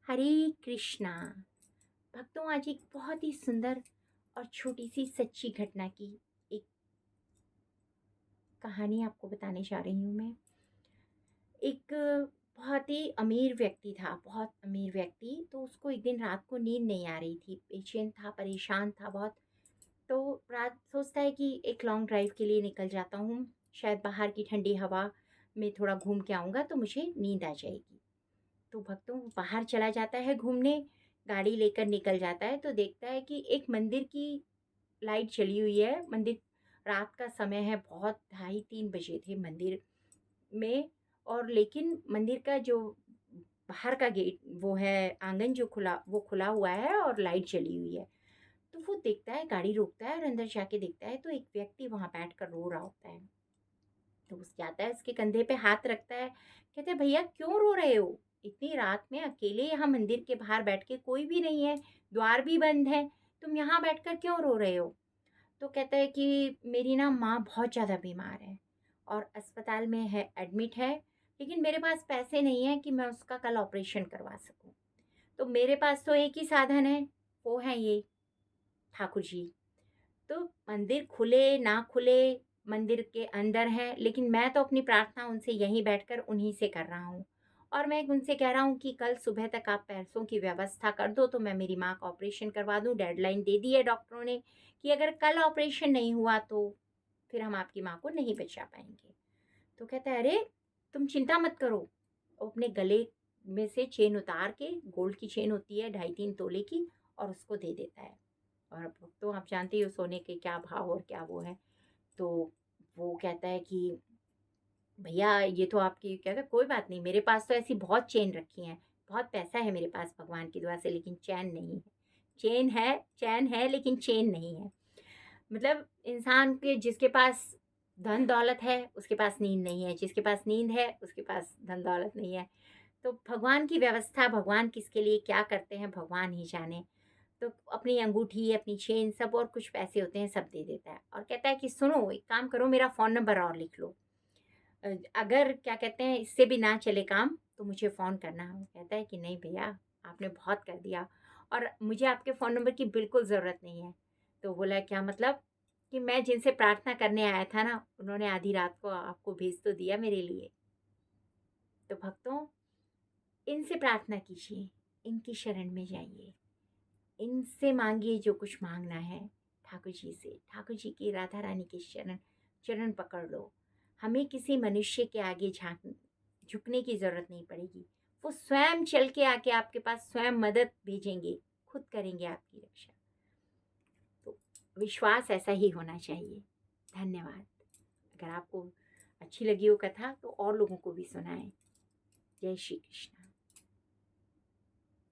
हरे कृष्णा। भक्तों, आज एक बहुत ही सुंदर और छोटी सी सच्ची घटना की एक कहानी आपको बताने जा रही हूँ मैं। एक बहुत ही अमीर व्यक्ति था, बहुत अमीर व्यक्ति। तो उसको एक दिन रात को नींद नहीं आ रही थी, पेशेंट था, परेशान था बहुत। तो रात सोचता है कि एक लॉन्ग ड्राइव के लिए निकल जाता हूँ, शायद बाहर की ठंडी हवा में थोड़ा घूम के आऊँगा तो मुझे नींद आ जाएगी। तो भक्तों, वो बाहर चला जाता है घूमने, गाड़ी लेकर निकल जाता है तो देखता है कि एक मंदिर की लाइट जली हुई है। मंदिर, रात का समय है, बहुत 2:30-3 बजे थे मंदिर में। और लेकिन मंदिर का जो बाहर का गेट वो है, आंगन जो खुला, वो खुला हुआ है और लाइट जली हुई है। तो वो देखता है, गाड़ी रोकता है और अंदर जाके देखता है तो एक व्यक्ति वहां बैठकर रो रहा होता है। तो उस जाता है, उसके कंधे पे हाथ रखता है, कहते हैं भैया क्यों रो रहे हो? इतनी रात में अकेले यहाँ मंदिर के बाहर बैठ के, कोई भी नहीं है, द्वार भी बंद है, तुम यहाँ बैठकर क्यों रो रहे हो? तो कहता है कि मेरी ना माँ बहुत ज़्यादा बीमार है और अस्पताल में है, एडमिट है, लेकिन मेरे पास पैसे नहीं है कि मैं उसका कल ऑपरेशन करवा सकूं। तो मेरे पास तो एक ही साधन है, वो है ये ठाकुर जी। तो मंदिर खुले ना खुले, मंदिर के अंदर है, लेकिन मैं तो अपनी प्रार्थना उनसे यहीं बैठकर उन्हीं से कर रहा हूँ। और मैं उनसे कह रहा हूँ कि कल सुबह तक आप पैसों की व्यवस्था कर दो तो मैं मेरी माँ का ऑपरेशन करवा दूँ। डेडलाइन दे दी है डॉक्टरों ने कि अगर कल ऑपरेशन नहीं हुआ तो फिर हम आपकी माँ को नहीं बचा पाएंगे। तो कहता है अरे तुम चिंता मत करो। वो अपने गले में से चेन उतार के, गोल्ड की चेन होती है 2.5-3 तोले की, और उसको दे देता है। और अब तो आप जानते ही हो सोने के क्या भाव और क्या वो है। तो वो कहता है कि भैया ये तो आपकी, कहता है कोई बात नहीं, मेरे पास तो ऐसी बहुत चेन रखी हैं, बहुत पैसा है मेरे पास भगवान की दुआ से, लेकिन चैन नहीं है। चैन है लेकिन चैन नहीं है। मतलब इंसान के, जिसके पास धन दौलत है उसके पास नींद नहीं है, जिसके पास नींद है उसके पास धन दौलत नहीं है। तो भगवान की व्यवस्था, भगवान किसके लिए क्या करते हैं भगवान ही जाने। तो अपनी अंगूठी, अपनी चेन, सब और कुछ पैसे होते हैं सब दे देता है और कहता है कि सुनो, एक काम करो, मेरा फ़ोन नंबर और लिख लो। अगर क्या कहते हैं इससे भी ना चले काम तो मुझे फ़ोन करना। वो कहता है कि नहीं भैया, आपने बहुत कर दिया और मुझे आपके फ़ोन नंबर की बिल्कुल ज़रूरत नहीं है। तो बोला क्या मतलब? कि मैं जिनसे प्रार्थना करने आया था ना, उन्होंने आधी रात को आपको भेज तो दिया मेरे लिए। तो भक्तों, इनसे प्रार्थना कीजिए, इनकी शरण में जाइए, इनसे मांगिए जो कुछ मांगना है। ठाकुर जी से, ठाकुर जी की, राधा रानी के चरण चरण पकड़ लो। हमें किसी मनुष्य के आगे झांक झुकने की ज़रूरत नहीं पड़ेगी। वो स्वयं चल के आके आपके पास स्वयं मदद भेजेंगे, खुद करेंगे आपकी रक्षा। तो विश्वास ऐसा ही होना चाहिए। धन्यवाद। अगर आपको अच्छी लगी हो कथा तो और लोगों को भी सुनाएं। जय श्री कृष्ण।